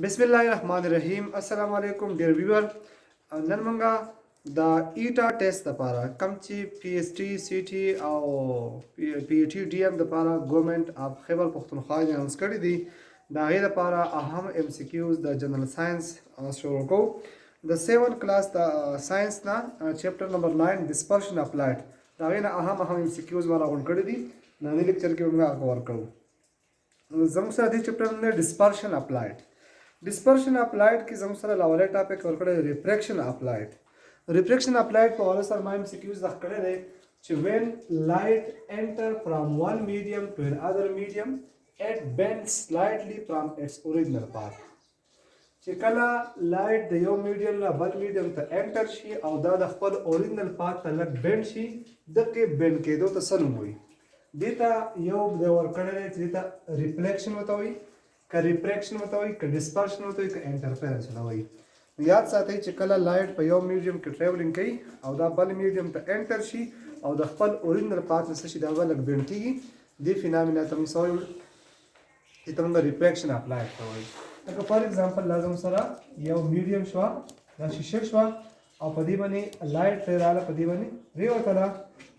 बिस्मिल्लाहिर्रहमानिर्रहीम अस्सलाम वालेकुम डियर व्यूअर नन मंगा द ईटा टेस्ट दपारा कमची पीएचटी सीटी और पीएटी डीएम दपारा गवर्नमेंट ऑफ खैबर पख्तूनख्वा ने अनाउंस कर दी दागे दपारा अहम एमसीक्यूज द जनरल साइंस शुरू को the 7th class the science ना chapter number 9 dispersion of light दागे ना अहम एमसीक्यूज वाला उन कर दी नानी लेक्चर के उनका कवर करूँ जमसा दी चैप्टर में dispersion of light dispersion of light की जमसरा लावले टॉपिक और कड़े रिफ्रैक्शन ऑफ लाइट पर वाले सर माइम सिक्यूज रख कड़े रे च when light enter from one medium to another medium it bends slightly from its original path च कला लाइट द यो मीडियम ला बल मीडियम त एंटर शी او دا د خپل اوریجنل پات ته لګ بند شي دغه بند کېدو ته سن وي دیتا یو د ور کړه چې دیتا ریفلیکشن وته وي که ریفریکشن وته وي که ډسپرشن وته وي که انټرفیرنس وته وي یاد ساتئ چې کله لایټ په یو میډیم کې ټریولینګ کوي او دا بل میډیم ته انټر شي او د خپل اوریجنل پات څخه شي دا ولګ بند کیږي د فینامنا ته موږ سوال چې څنګه ریفریکشن اپ لایټ ته وایي لکه فار ایگزامپل لازم سره یو میډیم شو دا شیشه شو او په دې باندې لایټ رااله په دې باندې ریوتله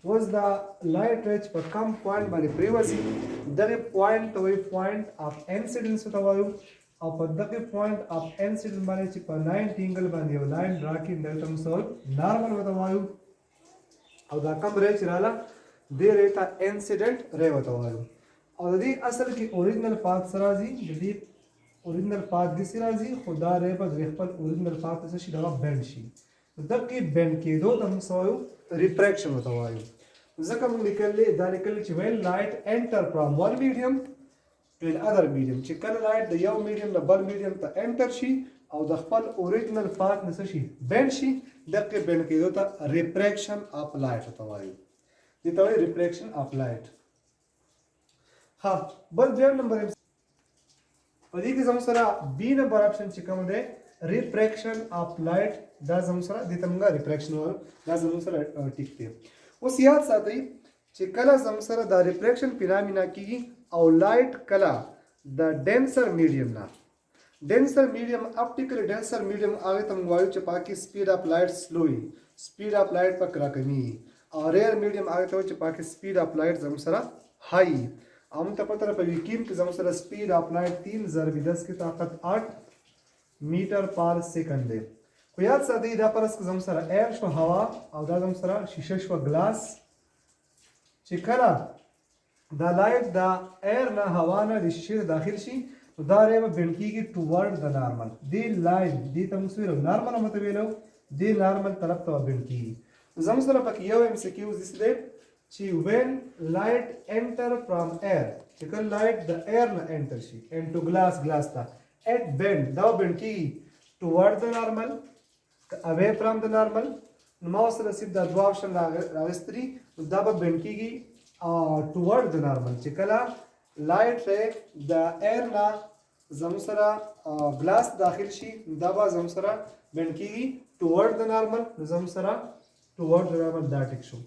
was the light range per come point باندې پریوزي دغه پوینټ ته وایي پوینټ اف انسیډنس ته وایو او په دغه پوینټ اف انسیډنس باندې چې په 90 انګل باندې یو لاین ډرا کړي دلته موږ نارمل وته وایو او دا کم ری چې رااله دې ری ته انسیډنټ ری وته وایو او د دې اصل کې اوریجنل پات سره راځي د دې اوریجنل پات د سره راځي خو دا ری په خپل اوریجنل پات څخه شي دا بند شي دغه بند کېدو ته موږ وایو ریفریکشن وته وایو ځکه موږ لیکلې دا لیکلې چې ویل لایټ انټر فرام ون میډیم ټو ان اذر میډیم چې کله لایټ د یو میډیم نه بل میډیم ته انټر شي او د خپل اوریجنل پات نه شي بند شي دغه بند کېدو ته ریفریکشن اف لایټ وته وایو دې ته وایي ریفریکشن اف لایټ ها بل ډیر نمبر په دې کې زموږ سره بی نمبر آپشن چې کوم دی ریفریکشن اف لایټ دا زموږ سره د تمګه ریفریکشن وایو دا زموږ سره ټیک دی اوس یاد ساتئ چې کله زموږ سره د ریفلیکشن فینامینا کیږي او لایټ کله د ډینسر میډیم نه ډینسر میډیم اپټیکل ډینسر میډیم هغه ته موږ وایو چې پاکي سپیډ اف لایټ سلو وي سپیډ اف لایټ په راکمي او ریئر میډیم هغه ته چې پاکي سپیډ اف لایټ زموږ سره هاي هم ته پته په ویکیم کې زموږ سره سپیډ اف لایټ 3 ضرب 10 کی طاقت 8 میټر پر سیکنډ دی خو یاد ساتئ دا پرس که زموږ سره ایر شو هوا او دا زموږ سره شیشه شو ګلاس چې کله دا لایټ د ایر نه هوا نه د شیشې داخل شي نو دا ری به بند کېږي ټوورډ د نارمل دې لاین دې ته موږ ویلو نارمل هم ورته ویلو دې نارمل طرف ته بند کېږي زموږ سره پکې یو ایم سی کیو داسې دی چې وین لایټ انټر فرام ایر چې کله لایټ د ایر نه انټر شي انټو ګلاس ته ایټ بند دا بند کېږي ټوورډ د نارمل away from the normal نو ما سره صرف دا دوه آپشن راغستري دا به بند کېږي ټوورډ د نارمل چې کله لایټ ری د ایر نه زموږ سره ګلاس داخل شي دا به زموږ سره بند کېږي ټوورډ د نارمل نو زموږ سره ټوورډ د نارمل دا ټیک شو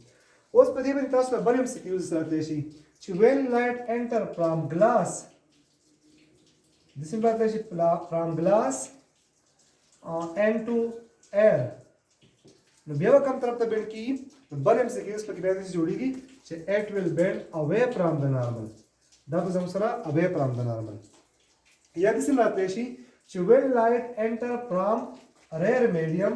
اوس په دې باندې تاسو ته بل هم څه یوز ساتلی شي چې وین لایټ انټر فرام ګلاس داسې راته شي فرام ګلاس into air نو بیا به کوم طرف ته بند کېږي نو بل ایم سی کیوز پکې بیا داسې جوړېږي چې it will bend away from the normal دا به زموږ سره away from the normal یا داسې راتلی شي چې when light enter from rare medium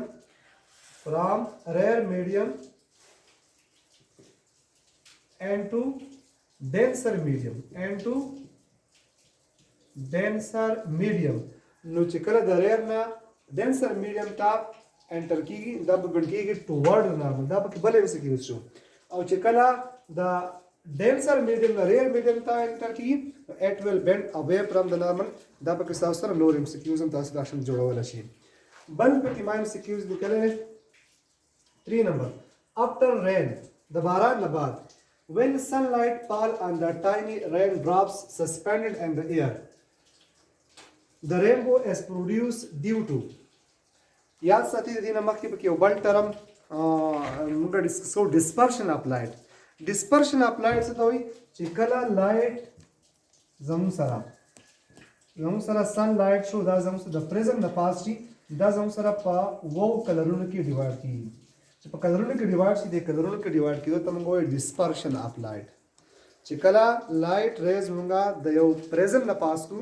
into denser medium نو چې کله د ریر نه ډینسر میډیم ته انټر کېږي دا به بند کېږي ټوورډ نارمل دا پکې بل ایم سی کیوز شو او چې کله د ډینسر میډیم نه ریر میډیم ته انټر کېږي اټ ویل بینډ اوے فرام د نارمل دا پکې تاسو سره نور ایم سی کیوز هم تاسو د آپشن جوړولی شي بل پکې ما ایم سی کیوز لیکلی دی 3 نمبر after rain د باران نه بعد when sunlight fall on the tiny rain drops suspended in the air the rainbow is produced due to یاد ساتئ د دې نه مخکې پکې یو بل ټرم موږ ډسکس کوو ډسپرشن اف لایټ ډسپرشن اف لایټ څه ته وایي چې کله لایټ زموږ سره زموږ سره سن لایټ شو دا زموږ سره د پریزم د پاس شي دا زموږ سره په وو کلرونو کې ډیوایډ کیږي چې په کلرونو کې ډیوایډ شي د کلرونو کې ډیوایډ کیدو ته موږ وایو ډسپرشن اف لایټ چې کله لایټ ریز موږ د یو پریزم نه پاس کو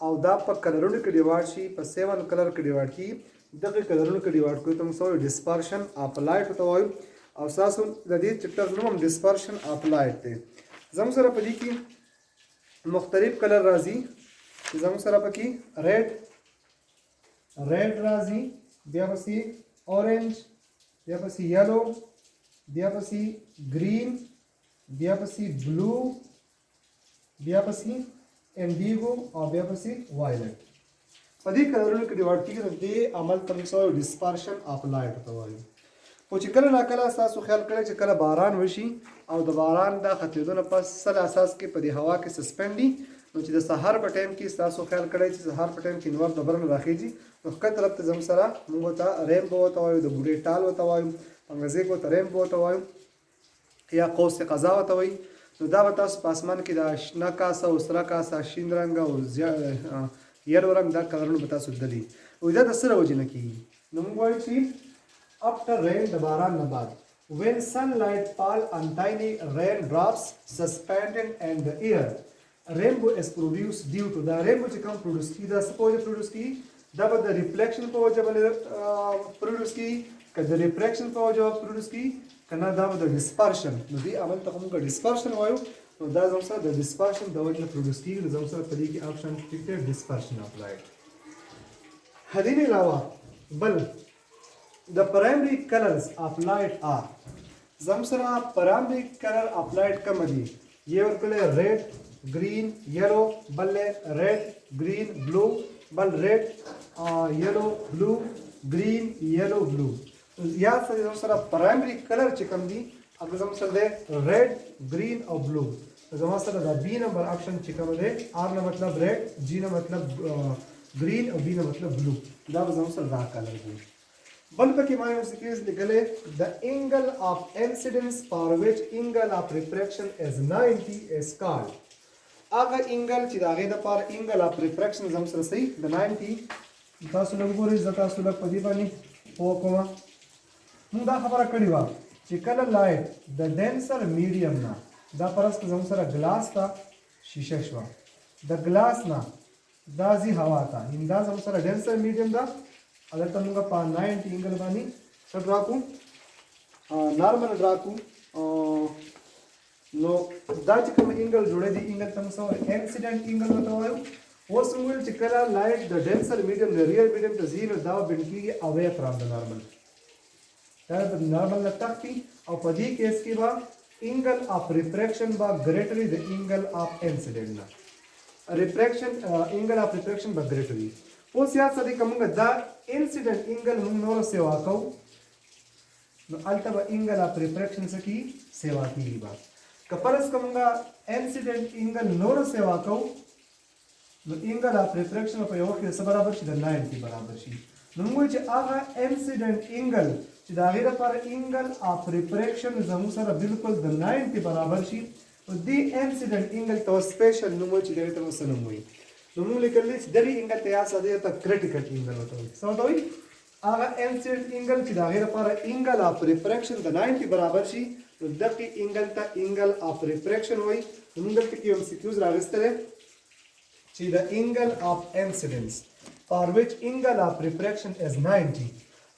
او دا په کلرونو کې ډیوایډ شي په 7 کلر کې ډیوایډ کیږي دغه کلرونو کې ډیوایډ کوي ته موږ وایو ډسپرشن اف لایټ ته وایو او تاسو د دې چپټر نوم هم ډسپرشن اف لایټ دی زموږ سره په دې کې مختلف کلر راځي زموږ سره پکې ریډ راځي بیا پسې اورنج بیا پسې یلو بیا پسې گرین بیا پسې بلو بیا پسې انډیګو او بیا پسې وایلټ په دې کلرونو کې ډیوایډ کیږي دې عمل ته موږ وایو ډسپرشن اف لایټ ته وایو خو چې کله ناکله تاسو خیال کړئ چې کله باران وشي او د باران د ختېدو نه پس سل اساس کې په دې هوا کې سسپینډ دي نو چې د سحر په ټایم کې تاسو خیال کړئ چې سحر په ټایم کې نور د بر نه راخیږي نو ښکته طرف ته زموږ سره موږ ته ریمبو ورته وایو د بوډۍ ټال ورته وایو انګریزي کې ورته ریمبو ورته وایو یا قوس قزا ورته وایي نو دا به تاسو په اسمان کې د شنه کاسه او سره کاسه شین رنګ او یلو رنګ دا کلرونه به تاسو لیدلي او دا د څه له وجې نه کېږي نو موږ وایو چې after rain د باران نه بعد when sunlight fall on tiny raindrops suspended in the air rainbow is produced due to the rainbow چې کوم پروډوس کیږي دا څه په وجه پروډوس کیږي دا به د ریفلیکشن په وجه باندې پروډوس کیږي که د ریفریکشن په وجه پروډوس کیږي که نه دا به د ډسپرشن نو دې عمل ته موږ ډسپرشن وایو نو دا زموږ سره د ډسپرشن د وجه نه پروډوس کیږي نو زموږ سره په دې کې آپشن ټیک دی ډسپرشن اف لایټ هدې نه علاوه بل The primary colors of light are زموږ سره primary color of light کوم دي یو ورکړی red green yellow بل red green blue بل red yellow blue green yellow blue یا زموږ سره primary color چې کوم دي هغه زموږ سره دی red green او blue زموږ سره د B نمبر آپشن چې کوم دی R نه مطلب red G نه مطلب green او B نه مطلب blue دا زموږ سره دا کلر دی بل پکې ما یو سکیز لیکلې the angle of incidence for which angle of refraction is 90 is called هغه angle چې دا غي د پر angle of refraction زم سره صحیح د 90 تاسو له وګورئ زه تاسو له په دې باندې وکوم موږ دا خبره کړې و چې کله لایټ د ډینسر میډیم نه دا پرس زم سره ګلاس تا شیشه شو د ګلاس نه دا زی هوا تا دا زم سره ډینسر میډیم دا अलग तमुगा पा 90 एंगल बानी सर ड्राकू नॉर्मल ड्राकू नो दाच कम एंगल जोड़े दी एंगल तम सो incident angle बताओ वो संगल चिकला light the denser medium the real medium the zero दाव Binki away from the normal त्यार नॉर्मल न तकती और पदी केस की बा एंगल ऑफ रिफ्रैक्शन बा greater the angle of incident ना रिफ्रैक्शन एंगल ऑफ रिफ्रैक्शन बा ग्रेटर اوس یا څه دې کومه دا انسیډنٹ انګل موږ نور سیوا کو نو البته انګل اف ریفریکشن سکی سیوا کیږي با کپرس کومه انسیډنٹ انګل نور سیوا کو نو انګل اف ریفریکشن په یو کې څه برابر شي د 90 برابر شي نو موږ چې هغه انسیډنٹ انګل چې دا غیر پر انګل اف ریفریکشن زموږ سره بالکل د 90 برابر شي او دې انسیډنٹ انګل تو سپیشل نومو چې دغه تر سره موي نو موږ لیکلی چې دغه انګل ته یا ساده ته کریټیکل انګل وته وي څه وته وي هغه انسیډنٹ انګل چې دا غیر لپاره انګل اف ریفریکشن د 90 برابر شي نو دغه انګل ته انګل اف ریفریکشن وایي موږ دلته کې هم سیکیوز راغستره چې د انګل اف انسیډنس فار وچ انګل اف ریفریکشن از 90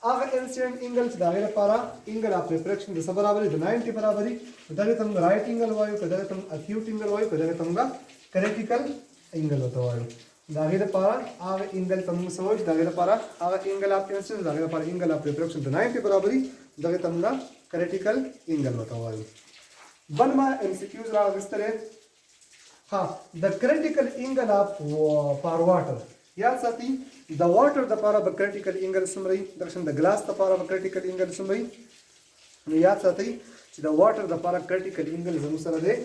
هغه انسیډنٹ انګل چې دا غیر لپاره انګل اف ریفریکشن د برابر د 90 برابر دغه ته رائټ انګل وایو کله ته اکیوټ انګل وایو کله ته کریټیکل انګل وته وایو دا غیر لپاره هغه انګل تم سوچ دا غیر لپاره هغه انګل اف انسیډنس دا غیر لپاره انګل اف ریفریکشن د 90 برابرۍ دغه تم کریټیکل انګل وته وایو بل ما ام سی کیوز راغستره ها د کریټیکل انګل اف فار واټر یا ساتي د واټر د لپاره به کریټیکل انګل سمري درشن د ګلاس د لپاره به کریټیکل انګل سمري نو یا ساتي چې د واټر د لپاره کریټیکل انګل زموږ سره دی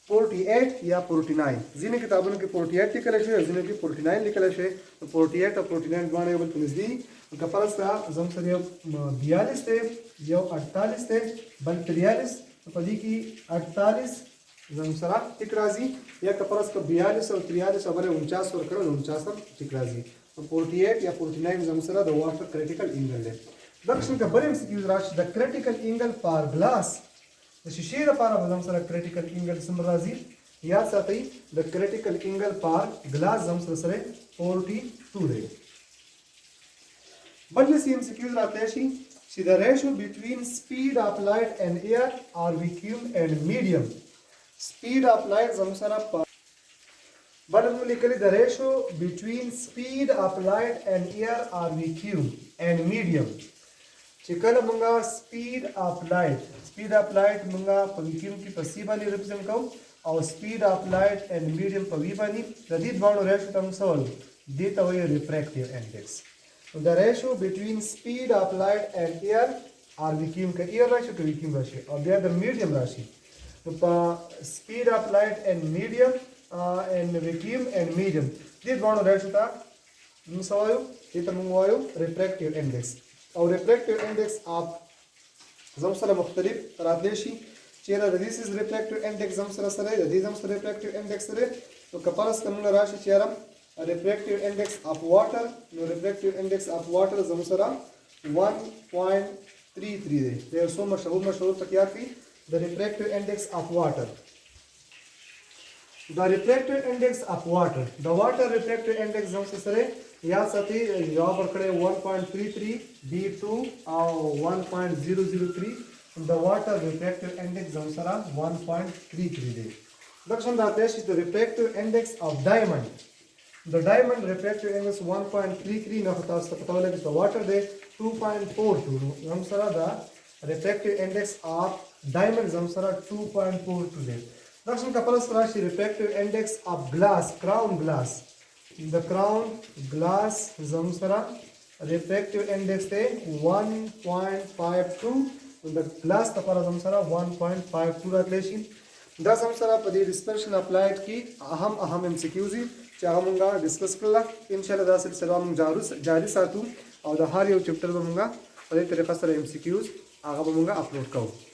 48 یا 49 ځینې کتابونو کې 48 لیکل شوی ځینې کې 49 لیکل شوی 48 او 49 باندې یو بل په نږدې که فرض کړه زموږ سره یو 42 دی یو 48 دی بل 43 په دې کې 48 زموږ سره ټیک راځي یا که فرض کړه 42 او 43 او بل 49 ورکړل 49 هم ټیک راځي 48 یا 49 زموږ سره د واټر کریټیکل انګل دی دا څنګه که بل ام سی کیو راشي د کریټیکل انګل فار ګلاس د شیشې لپاره به زموږ سره کریټیکل انګل څومره راځي یاد ساتئ د کریټیکل انګل فار ګلاس زموږ سره 42 دی بل سی ام سی کیو راتلی شي چې د ریشو بټوین سپیډ اف لایټ اینڈ ایر آر ویکیوم اینڈ میډیم speed of light زموږ سره بل موږ لیکلي د ریشو بټوین speed of light and air are vacuum and medium چې کله موږ speed of light موږ په vacuum کې په C باندې ریپرزنټ کوو او speed of light and medium په V باندې د دې دوه ریشو ته موږ سوال دې ته وایي refractive index the ratio between speed of light and air are vacuum که air راشي که vacuum راشي او بیا د medium راشي speed of light and medium and vacuum and medium دې دوه ریشو ته موږ سوایو دې ته موږ وایو refractive index او refractive index of زموږ سره مختلف راتلی شي چیرې د this is refractive index زموږ سره د دې زموږ سره refractive index سره نو که فرض کړه موږ راشي چیرې refractive index of water نو refractive index of water زموږ سره 1.33 دی دا یو څو مشهور پکې راځي the refractive index of water the refractive index of water the water refractive index زموږ سره یاد ساتئ جواب ورکړی 1.33 B2 او 1.003 the water refractive index زموږ سره 1.33 دی دا څنګه راځي چې the refractive index of diamond the diamond refractive index 1.33 نو تاسو ته پته ولګي چې water دی 2.42 زموږ سره دا refractive index of diamond زموږ سره 2.42 دی دا څنګه پلس راشي refractive index of glass crown glass the crown glass زموږ سره refractive index دی 1.52 د glass لپاره زموږ سره 1.52 راتلی شي دا زموږ سره په دې dispersion of light کې اهم ام سی کیوز چې هغه مونږه ډسکس کړل ان شاء الله دا سلسله مونږ جاری ساتو او د هر یو چپټر به مونږه په دې طریقه سره ام سی کیوز هغه به مونږه اپلوډ کوو